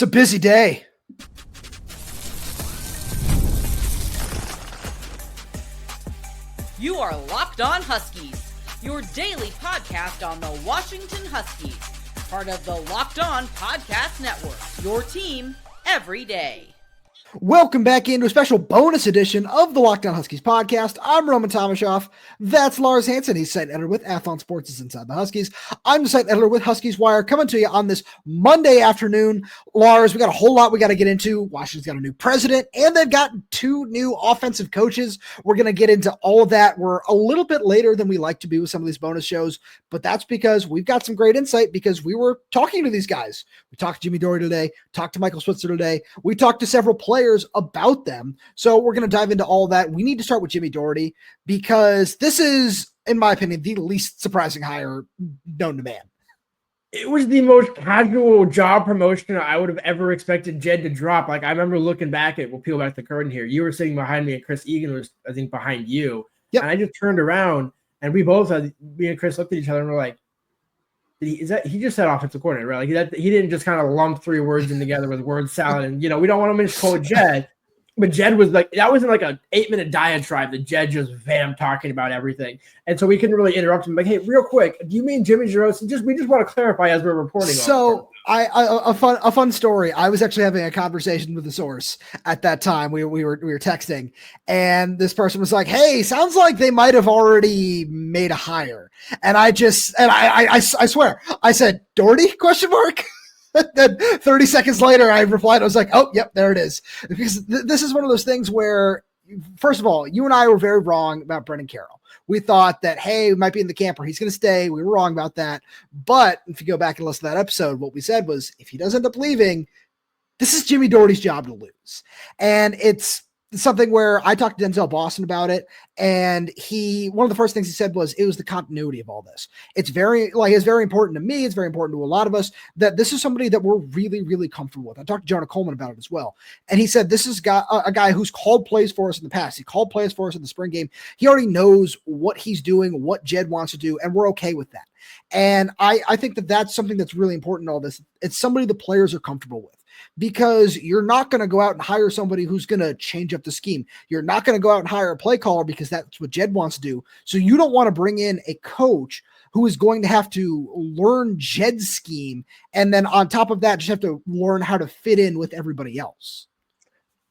It's a busy day. You are Locked On Huskies, your daily podcast on the Washington Huskies, part of the Locked On Podcast Network, your team every day. Welcome back into a special bonus edition of the Locked On Huskies podcast. I'm Roman Tomashoff. That's Lars Hanson. He's site editor with Athlon Sports' Inside the Huskies. I'm the site editor with Huskies Wire, coming to you on this Monday afternoon. Lars, we got a whole lot we got to get into. Washington's got a new president, and they've got two new offensive coaches. We're going to get into all of that. We're a little bit later than we like to be with some of these bonus shows, but that's because we've got some great insight because we were talking to these guys. We talked to Jimmie Dougherty today, talked to Michael Switzer today. We talked to several players about them. So we're going to dive into all of that. We need to start with Jimmie Dougherty because this is, in my opinion, the least surprising hire known to man. It was the most casual job promotion I would have ever expected Jedd to drop. Like, I remember looking back at, we'll peel back the curtain here. You were sitting behind me and Chris Egan was, I think, behind you. Yep. And I just turned around and we both, me and Chris looked at each other and we're like, he just said offensive coordinator, right? Like he didn't just kind of lump three words in together with word salad. And, we don't want to misquote Jedd, but Jedd was like, that wasn't like an 8-minute diatribe that Jedd just vamped talking about everything. And so we couldn't really interrupt him. Like, hey, real quick, do you mean Jimmy Giroux? We just want to clarify as we're reporting. So a fun story. I was actually having a conversation with the source at that time. We were texting, and this person was like, "Hey, sounds like they might have already made a hire." And I swear, I said, "Dougherty?" ? Then 30 seconds later, I replied, I was like, "Oh, yep, there it is." Because this is one of those things where, first of all, you and I were very wrong about Brennan Carroll. We thought that, hey, we might be in the camper. He's going to stay. We were wrong about that. But if you go back and listen to that episode, what we said was, if he does end up leaving, this is Jimmie Dougherty's job to lose. And it's something where I talked to Denzel Boston about it. And one of the first things he said was, it was the continuity of all this. It's very important to me. It's very important to a lot of us that this is somebody that we're really, really comfortable with. I talked to Jonah Coleman about it as well. And he said, this is a guy who's called plays for us in the past. He called plays for us in the spring game. He already knows what he's doing, what Jedd wants to do, and we're okay with that. And I think that that's something that's really important in all this. It's somebody the players are comfortable with. Because you're not going to go out and hire somebody who's going to change up the scheme. You're not going to go out and hire a play caller because that's what Jedd wants to do. So you don't want to bring in a coach who is going to have to learn Jedd's scheme. And then on top of that, just have to learn how to fit in with everybody else.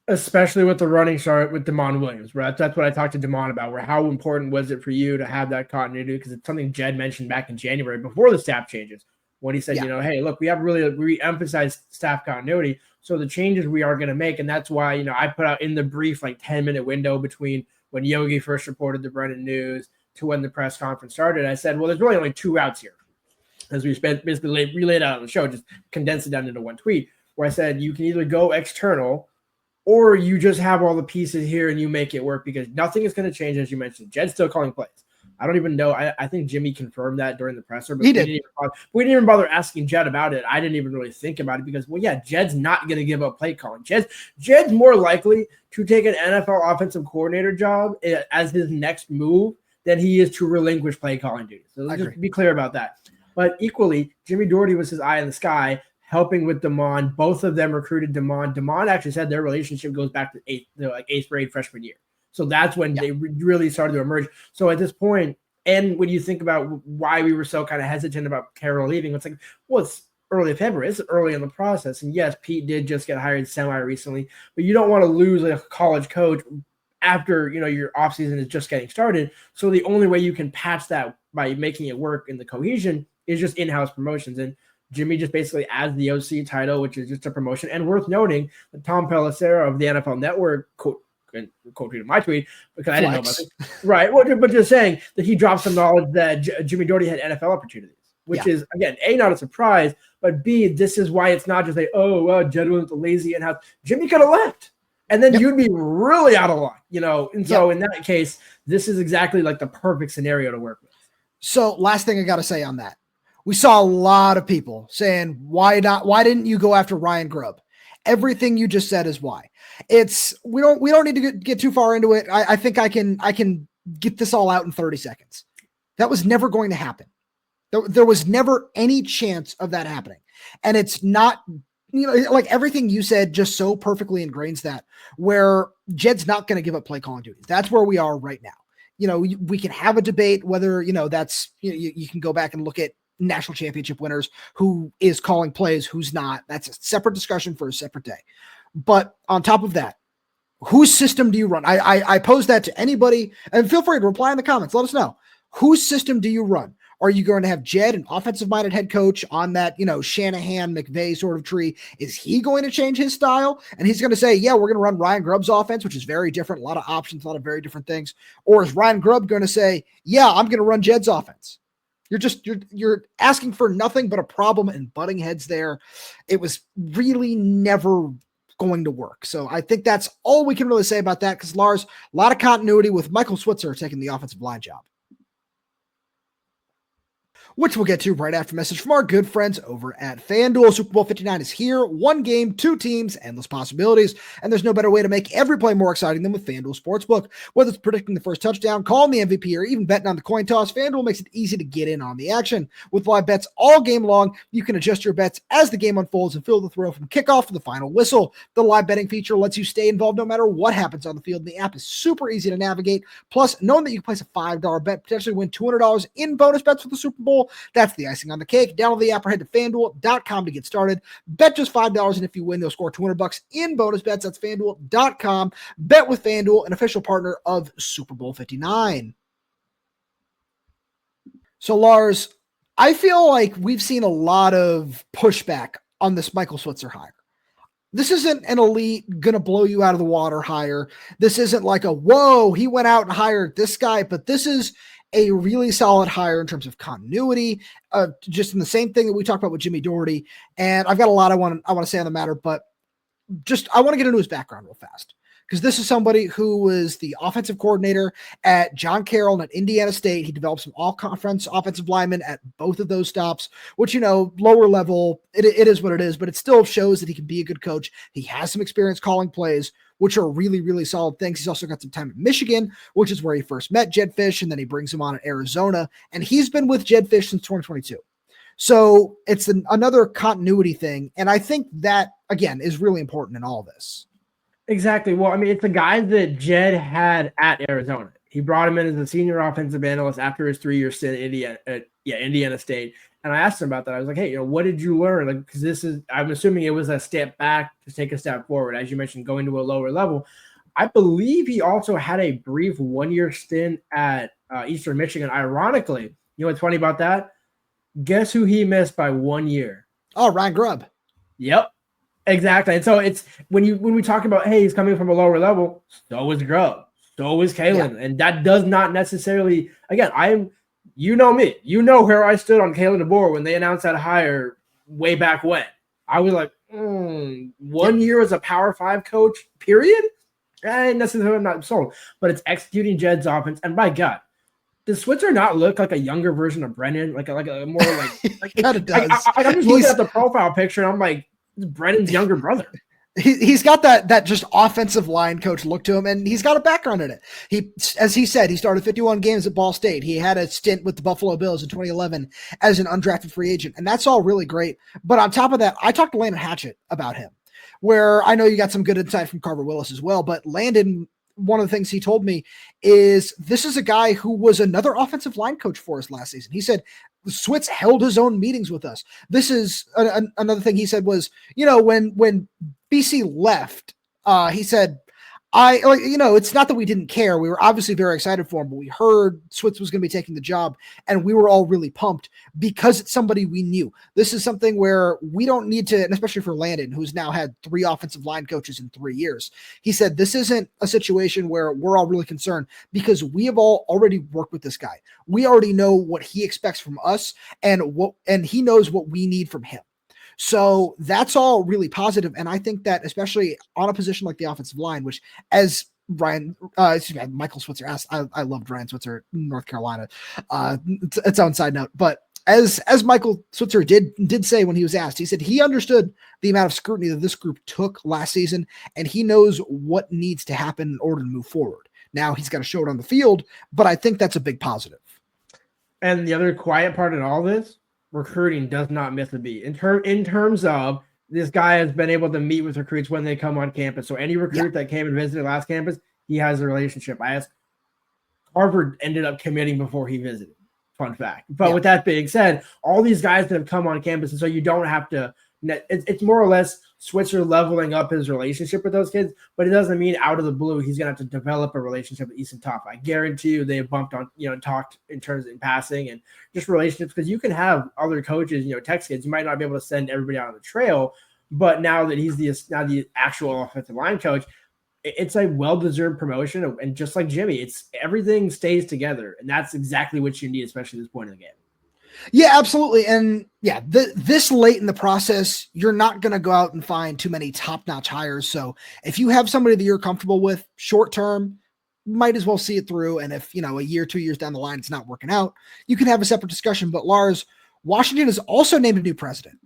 Especially with the running start with Demond Williams, right? That's what I talked to Demond about, where how important was it for you to have that continuity? Because it's something Jedd mentioned back in January before the staff changes. When he said, hey, look, we have really re-emphasized staff continuity. So the changes we are going to make, and that's why, I put out in the brief, 10-minute window between when Yogi first reported the Brennan news to when the press conference started. I said, well, there's really only two routes here. As we basically relayed out on the show, just condensed it down into one tweet, where I said, you can either go external or you just have all the pieces here and you make it work because nothing is going to change, as you mentioned. Jedd's still calling plays. I don't even know. I think Jimmie confirmed that during the presser, but we didn't even bother asking Jedd about it. I didn't even really think about it because, Jedd's not going to give up play calling. Jedd's more likely to take an NFL offensive coordinator job as his next move than he is to relinquish play calling duties. So let's just be clear about that. But equally, Jimmie Dougherty was his eye in the sky, helping with Demond. Both of them recruited Demond. Demond actually said their relationship goes back to eighth grade freshman year. So that's when they really started to emerge. So at this point, and when you think about why we were so kind of hesitant about Carroll leaving, it's like, well, it's early February. It's early in the process. And yes, Pete did just get hired semi-recently, but you don't want to lose a college coach after, your offseason is just getting started. So the only way you can patch that by making it work in the cohesion is just in-house promotions. And Jimmie just basically adds the OC title, which is just a promotion. And worth noting that Tom Pelissero of the NFL Network and quote tweeted my tweet because I didn't know about this. Right. Well, but just saying that he dropped some knowledge that Jimmie Dougherty had NFL opportunities, which is, again, A, not a surprise, but B, this is why it's not just Jedd was lazy in-house. Jimmie could have left. And then you'd be really out of luck, And so in that case, this is exactly like the perfect scenario to work with. So last thing I got to say on that. We saw a lot of people saying, why didn't you go after Ryan Grubb? Everything you just said is why. We don't need to get too far into it. I think I can get this all out in 30 seconds. That was never going to happen. There was never any chance of that happening. And it's not like everything you said just so perfectly ingrains that, where Jedd's not going to give up play calling duties. That's where we are right now. We can have a debate whether, that's, you can go back and look at national championship winners, who is calling plays, who's not. That's a separate discussion for a separate day. But on top of that, whose system do you run? I pose that to anybody, and feel free to reply in the comments. Let us know. Whose system do you run? Are you going to have Jedd, an offensive-minded head coach, on that, Shanahan, McVay sort of tree? Is he going to change his style? And he's going to say, yeah, we're going to run Ryan Grubb's offense, which is very different, a lot of options, a lot of very different things. Or is Ryan Grubb going to say, yeah, I'm going to run Jedd's offense? You're asking for nothing but a problem and butting heads there. It was really never going to work. So I think that's all we can really say about that, because Lars, a lot of continuity with Michael Switzer taking the offensive line job, which we'll get to right after a message from our good friends over at FanDuel. Super Bowl 59 is here. One game, two teams, endless possibilities, and there's no better way to make every play more exciting than with FanDuel Sportsbook. Whether it's predicting the first touchdown, calling the MVP, or even betting on the coin toss, FanDuel makes it easy to get in on the action. With live bets all game long, you can adjust your bets as the game unfolds and feel the thrill from kickoff to the final whistle. The live betting feature lets you stay involved no matter what happens on the field, and the app is super easy to navigate. Plus, knowing that you can place a $5 bet, potentially win $200 in bonus bets for the Super Bowl, that's the icing on the cake. Download the app or head to FanDuel.com to get started. Bet just $5, and if you win, you'll score $200 in bonus bets. That's FanDuel.com. Bet with FanDuel, an official partner of Super Bowl 59. So, Lars, I feel like we've seen a lot of pushback on this Michael Switzer hire. This isn't an elite, gonna blow you out of the water hire. This isn't like a, whoa, he went out and hired this guy, but this is a really solid hire in terms of continuity, just in the same thing that we talked about with Jimmie Dougherty. And I've got a lot I want to say on the matter, but I want to get into his background real fast, because this is somebody who was the offensive coordinator at John Carroll and at Indiana State. He developed some all-conference offensive linemen at both of those stops, which, lower level, it is what it is, but it still shows that he can be a good coach. He has some experience calling plays, which are really, really solid things. He's also got some time at Michigan, which is where he first met Jedd Fisch, and then he brings him on at Arizona, and he's been with Jedd Fisch since 2022. So it's another continuity thing, and I think that, again, is really important in all this. Exactly. Well, I mean, it's the guy that Jedd had at Arizona. He brought him in as a senior offensive analyst after his 3-year stint at Indiana State. And I asked him about that. I was like, hey, what did you learn? Like, because I'm assuming it was a step back to take a step forward. As you mentioned, going to a lower level. I believe he also had a brief 1-year stint at Eastern Michigan. Ironically, you know what's funny about that? Guess who he missed by 1 year? Oh, Ryan Grubb. Yep. Exactly. And so it's when we talk about, hey, he's coming from a lower level, so is Grubb, so is Kalen. Yeah. And that does not necessarily, again, you know me, where I stood on Kalen DeBoer when they announced that hire way back when. I was like, 1 year as a Power 5 coach, period? Necessarily I'm not sold. But it's executing Jedd's offense. And by God, does Switzer not look like a younger version of Brennan? Like a more like God, it does. I'm just looking at the profile picture and I'm like, Brennan's younger brother. He's got that just offensive line coach look to him, and he's got a background in it. As he said, he started 51 games at Ball State. He had a stint with the Buffalo Bills in 2011 as an undrafted free agent, and that's all really great. But on top of that, I talked to Landen Hatchett about him, where I know you got some good insight from Carver Willis as well, but Landen, one of the things he told me is this is a guy who was another offensive line coach for us last season. He said, Switz held his own meetings with us. This is another thing he said was, when BC left, he said, it's not that we didn't care. We were obviously very excited for him, but we heard Switz was going to be taking the job, and we were all really pumped because it's somebody we knew. This is something where we don't need to, and especially for Landen, who's now had 3 offensive line coaches in 3 years. He said, this isn't a situation where we're all really concerned because we have all already worked with this guy. We already know what he expects from us and he knows what we need from him. So that's all really positive. And I think that especially on a position like the offensive line, which as Michael Switzer asked, I loved Ryan Switzer, North Carolina, its own side note. But as Michael Switzer did say when he was asked, he said he understood the amount of scrutiny that this group took last season, and he knows what needs to happen in order to move forward. Now he's got to show it on the field, but I think that's a big positive. And the other quiet part in all this, recruiting does not miss a beat. In terms of this guy has been able to meet with recruits when they come on campus. So any recruit that came and visited last campus, he has a relationship. I asked, Harvard ended up committing before he visited. Fun fact. But with that being said, all these guys that have come on campus, and so you don't have to, it's more or less Switzer leveling up his relationship with those kids, but it doesn't mean out of the blue he's going to have to develop a relationship with Easton Topp. I guarantee you they have bumped on, talked in terms in passing and just relationships, because you can have other coaches, text kids. You might not be able to send everybody out on the trail, but now that he's the actual offensive line coach, it's a well-deserved promotion. And just like Jimmie, it's everything stays together, and that's exactly what you need, especially at this point in the game. Yeah, absolutely. And yeah, this late in the process, you're not going to go out and find too many top-notch hires. So if you have somebody that you're comfortable with short-term, might as well see it through. And if, a year, 2 years down the line, it's not working out, you can have a separate discussion. But Lars, Washington has also named a new president.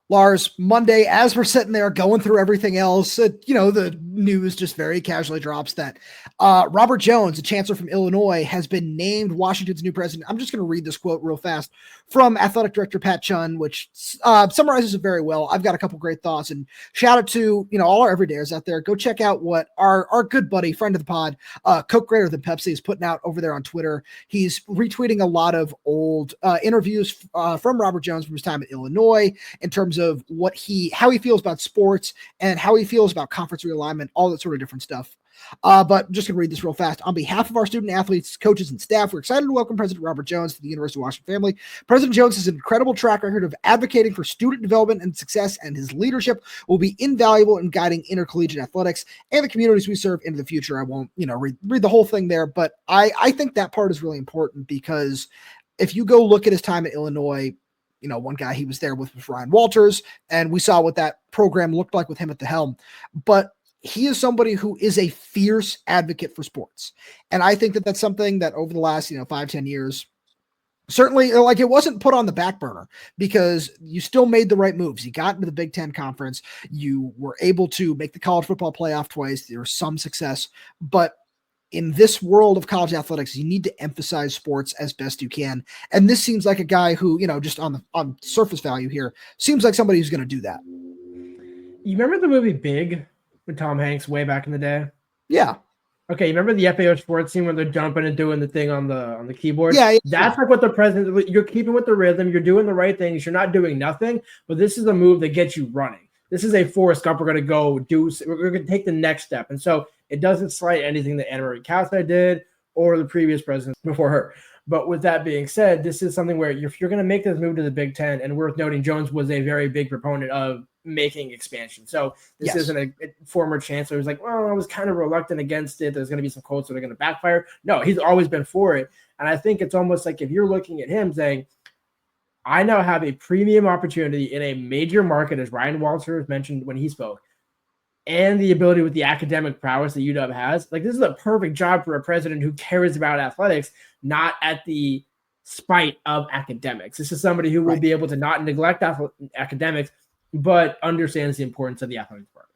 Lars, Monday, as we're sitting there going through everything else, the news just very casually drops that Robert Jones, a chancellor from Illinois, has been named Washington's new president. I'm just going to read this quote real fast from athletic director Pat Chun, which summarizes it very well. I've got a couple great thoughts, and shout out to all our everydayers out there. Go check out what our good buddy, friend of the pod, Coke Greater Than Pepsi, is putting out over there on Twitter. He's retweeting a lot of old interviews from Robert Jones from his time at Illinois in terms of how he feels about sports and how he feels about conference realignment, all that sort of different stuff. But I'm just going to read this real fast. On behalf of our student athletes, coaches, and staff, we're excited to welcome President Robert Jones to the University of Washington family. President Jones has an incredible track record of advocating for student development and success, and his leadership will be invaluable in guiding intercollegiate athletics and the communities we serve into the future. I won't, read the whole thing there, but I think that part is really important, because if you go look at his time at Illinois, one guy he was there with was Ryan Walters, and we saw what that program looked like with him at the helm. But he is somebody who is a fierce advocate for sports. And I think that that's something that over the last, 5-10 years, certainly, it wasn't put on the back burner, because you still made the right moves. You got into the Big Ten Conference. You were able to make the college football playoff twice. There was some success. But in this world of college athletics, you need to emphasize sports as best you can. And this seems like a guy who, just on surface value here, seems like somebody who's going to do that. You remember the movie Big with Tom Hanks way back in the day? Yeah. Okay, you remember the FAO sports scene when they're jumping and doing the thing on the keyboard? Yeah. That's like what the president, you're keeping with the rhythm, you're doing the right things, you're not doing nothing, but this is a move that gets you running. This is a Forrest Gump. We're going to take the next step. And so it doesn't slight anything that Anna Marie Castle did or the previous presidents before her. But with that being said, this is something where if you're going to make this move to the Big Ten, and worth noting, Jones was a very big proponent of making expansion. So this isn't a former chancellor who's like, well, I was kind of reluctant against it. There's going to be some quotes that are going to backfire. No, he's always been for it. And I think it's almost like if you're looking at him saying, I now have a premium opportunity in a major market, as Ryan Walters mentioned when he spoke, and the ability with the academic prowess that UW has. Like, this is a perfect job for a president who cares about athletics, not at the spite of academics. This is somebody who will be able to not neglect academics, but understands the importance of the athletics department.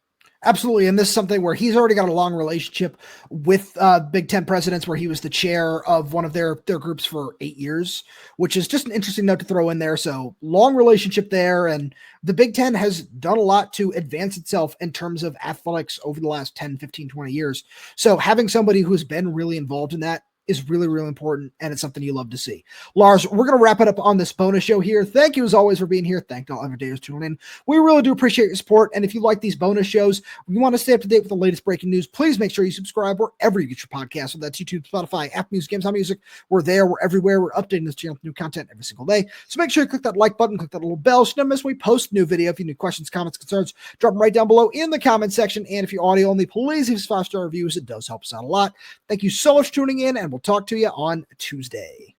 Absolutely. And this is something where he's already got a long relationship with Big Ten presidents, where he was the chair of one of their groups for 8 years, which is just an interesting note to throw in there. So long relationship there. And the Big Ten has done a lot to advance itself in terms of athletics over the last 10, 15, 20 years. So having somebody who's been really involved in that is really, really important, and it's something you love to see. Lars, we're going to wrap it up on this bonus show here. Thank you, as always, for being here. Thank all everydayers tuning in. We really do appreciate your support, and if you like these bonus shows, you want to stay up to date with the latest breaking news, please make sure you subscribe wherever you get your podcasts. So that's YouTube, Spotify, Apple Music, Amazon Music. We're there. We're everywhere. We're updating this channel with new content every single day. So make sure you click that like button, click that little bell so you don't miss when we post a new video. If you have any questions, comments, concerns, drop them right down below in the comment section. And if you're audio only, please leave us 5-star reviews. It does help us out a lot. Thank you so much for tuning in, and we'll talk to you on Tuesday.